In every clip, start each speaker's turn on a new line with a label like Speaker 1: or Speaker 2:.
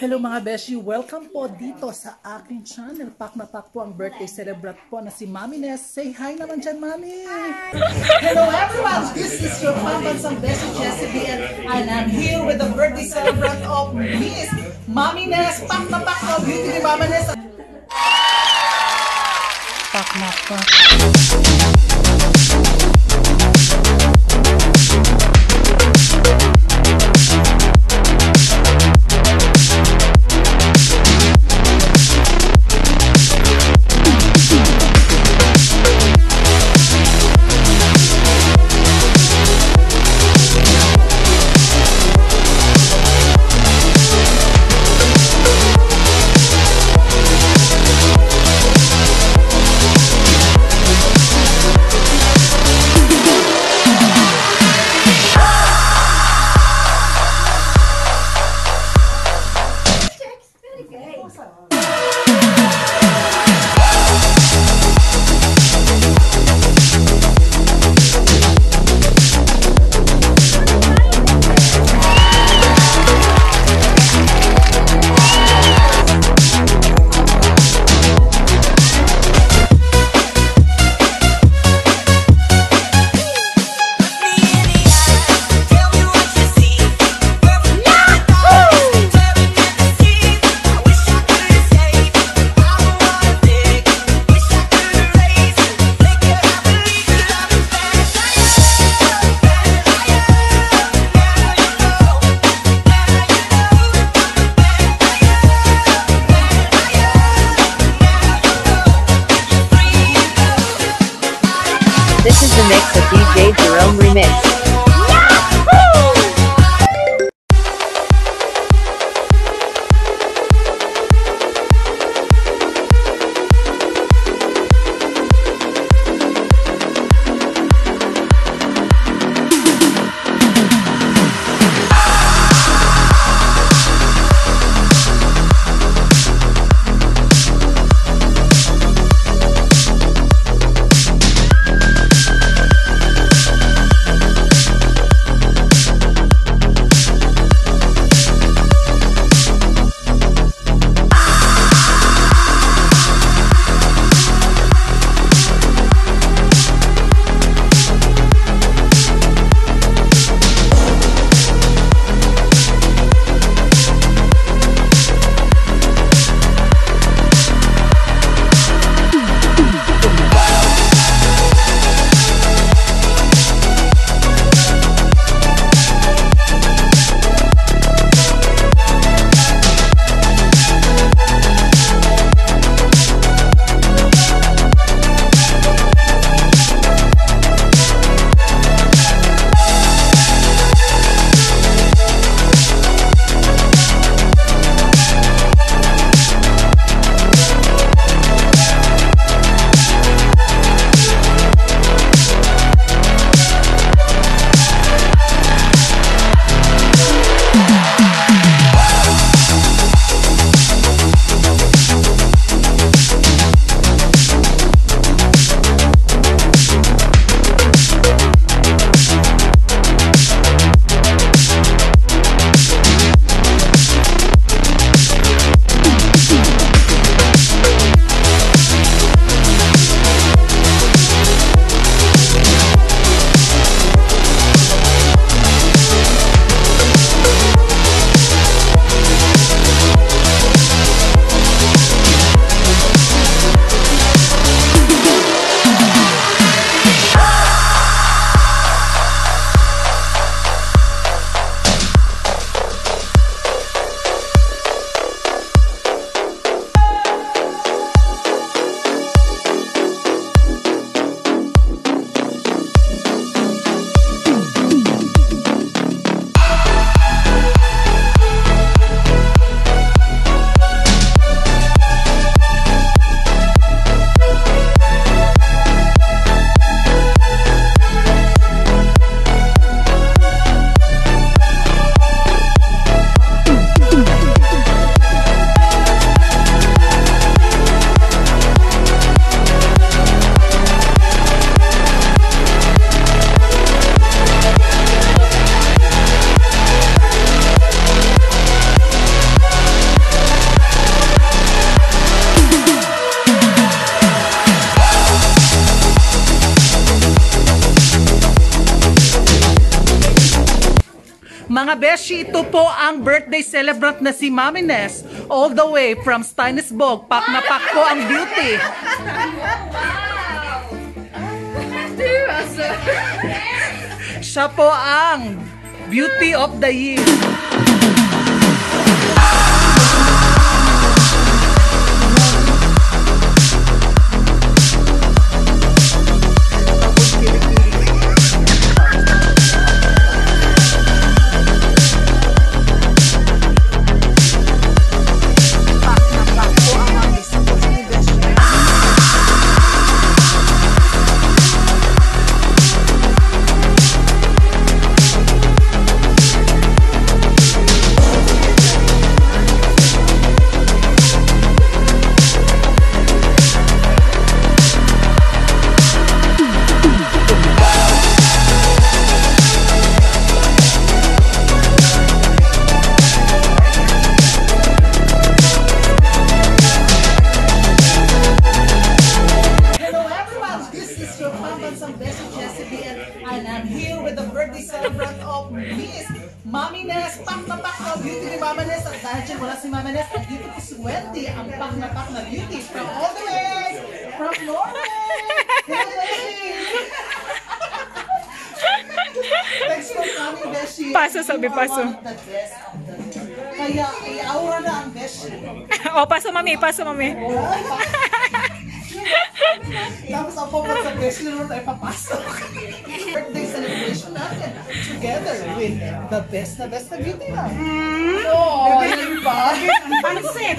Speaker 1: Hello mga beshi, welcome po dito sa aking channel. Pak na pak po ang birthday celebrant po na si Mami Ness. Say hi naman dyan, Mami! Hello everyone, this is your pambansang beshi, Jessie B, and I'm here with the birthday celebrant of Miss Mami Ness. Pak na pak po, beauty ni Mami Ness. Pak na pak. Mga beshi, ito po ang birthday celebrant na si Mami Ness. All the way from Steinesburg. Pak na pak po ang beauty. Siya po ang beauty of the year. And I'm here with the birthday celebrant of Miss Mami Ness. Pak na pak na beauty ni Mami Ness. At dahil dyan wala si Mami Ness, at dito po si Wendy, ang pak na beauty from all the way from Norway. Thanks for coming, Beshi.
Speaker 2: Paso, sabi paso.
Speaker 1: Kaya i-aura na ang Beshi.
Speaker 2: O, paso mami, paso mami.
Speaker 1: Tapos ang pagkat sa Beshi naman tayo papasok. Birthday celebration natin together with the best na beauty na. Oh, yun ba?
Speaker 2: Pansip!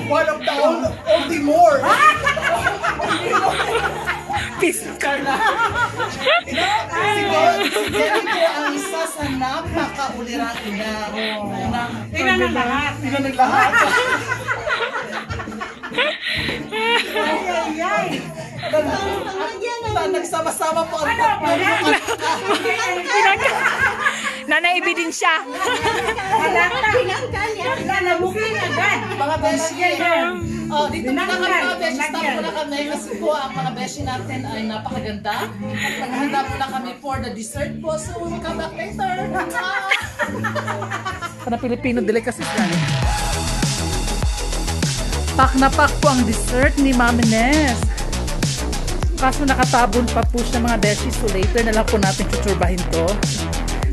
Speaker 1: One of the only more.
Speaker 2: Piskar na.
Speaker 1: Siguro ang isa sa napakaulirang ina.
Speaker 2: Ina ng lahat.
Speaker 1: Ina ng lahat.
Speaker 2: Ay.
Speaker 1: Nagsama-sama po ang
Speaker 2: Nanaibi din siya.
Speaker 1: mga beshi. Dito muna kami mga beshi. Stop muna kami kasi po ang mga beshi natin ay napakaganda. At maghanda muna kami for the dessert po. So we'll come back later. Para Filipino delicacies yan. Pak na pak po ang dessert ni Mami Ness. Kaso nakatabon pa po siya mga beshi. So later na lang po natin tuturbahin to.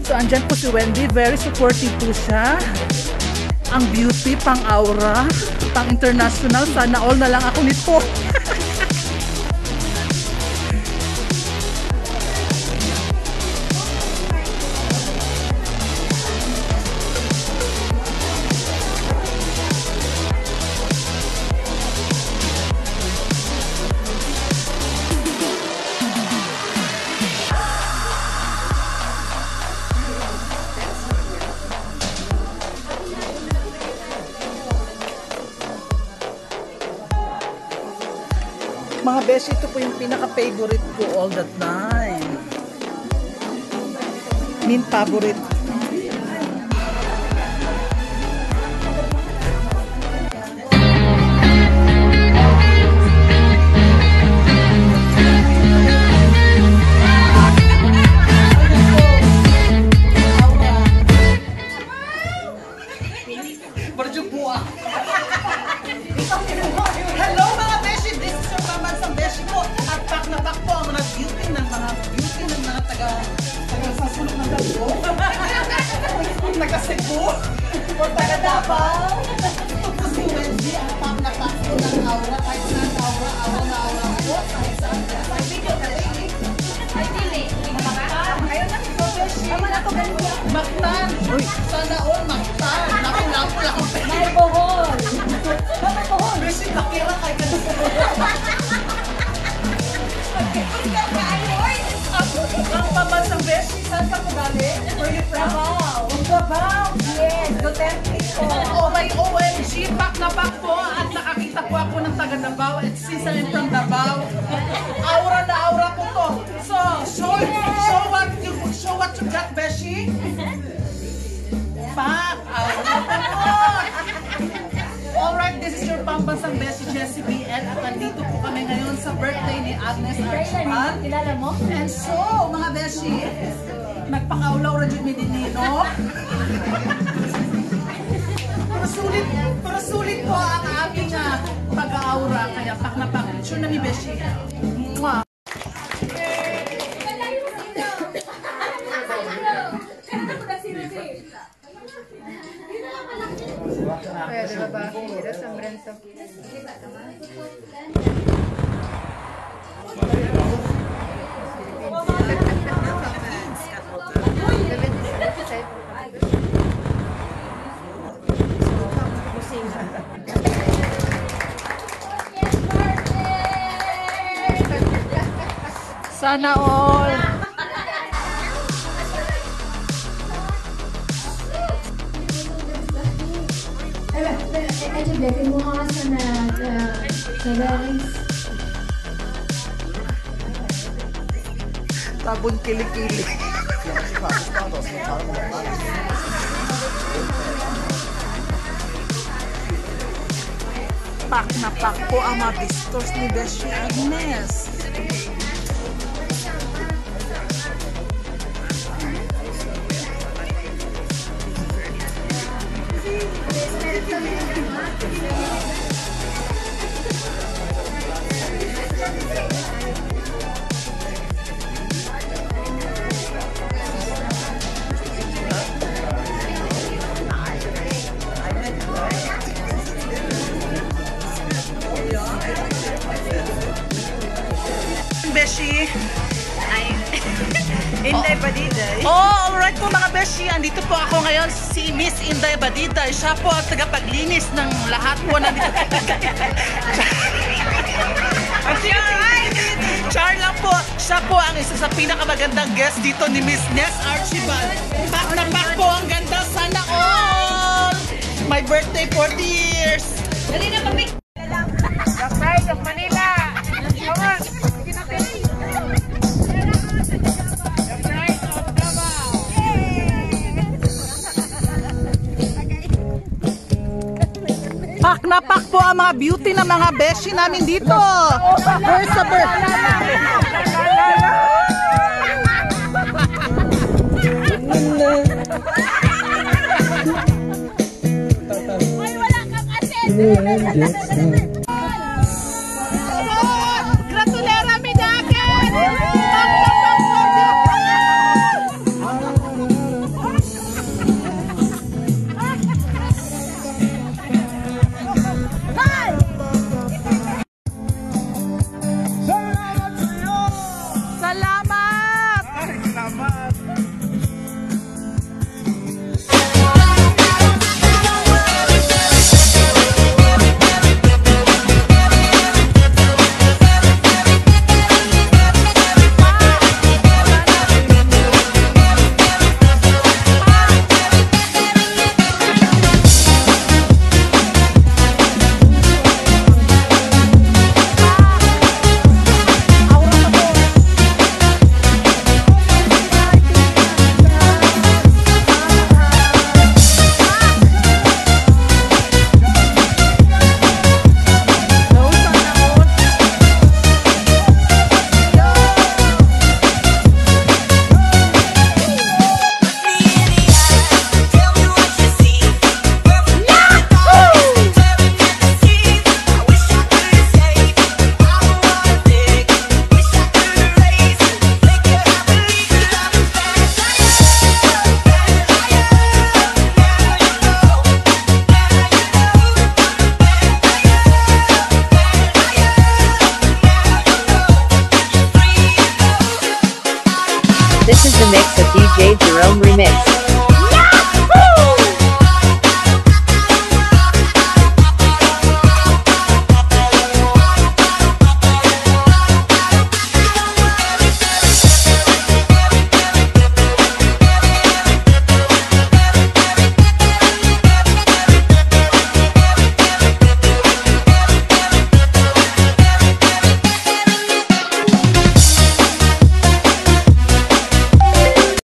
Speaker 1: So andyan po si Wendy. Very supportive po siya. Ang beauty, pang aura, pang international. Sana all na lang ako nito. Mga beshi, ito po yung pinaka-favorite ko all the time. Min favorite. Hello mga beshi! This is your pambansang beshi po. At pak na pak po ang mga beauty ng mga taga sa sulok ng Davao. Taga Cebu. O taga Davao. Ito si Wendy, ang pak na pak po ng aura. Kahit saan aura po. Kahit saan. Ay, video ka rin. Ay, dili. Ayun na ito, beshi. Aman ako ganyan. Maktan. Sana all maktan. Naku lang. May bohol. Beshi, nakira kay kanina. Ang pambansang beshi, saan ka po galing? Where you from? Davao. Yes, Duterte po. Oh my OMG, pak na pak po. At nakakita po ako ng taga Davao. At since I'm from Davao, aura na aura po to. So, show what you got, beshi. Pak, aura po po. Alright, this is your pambansang beshi, Jessie BN. At nandito po kami ngayon sa birthday ni Agnes Archibald.
Speaker 3: Kilala mo?
Speaker 1: And so, mga beshi, pang-aulaw ra jud mi dinhi, no? Pero sulit po ang aming pag-aura, kaya pak na pak. Sure na mi beshi. Mwah.
Speaker 3: Pwede ba ba? Hira sa Brento.
Speaker 2: Sana all.
Speaker 1: Tabon kilikili. Pak na pak po ang mga visitors ni Beshi Agnes. Beshi.
Speaker 2: Inday Badiday.
Speaker 1: Oh, alright po mga Beshi. Andito po ako ngayon si Miss Inday Badiday. Siya po ang tagapaglinis ng lahat po na dito. Char lang po. Siya po ang isa sa pinakamagandang guest dito ni Miss Ness Archibald. Pak na pak po ang ganda. Sana all! My birthday 40 years.
Speaker 2: Dali na pamik. The pride of Manila. Come on.
Speaker 1: Pak na pak po ang mga beauty ng mga beshi namin dito. Birth sa birth.
Speaker 3: Ay, wala kang attend!
Speaker 1: Gratulera mi dakin!
Speaker 4: This is the mix of DJ Jerome Remix.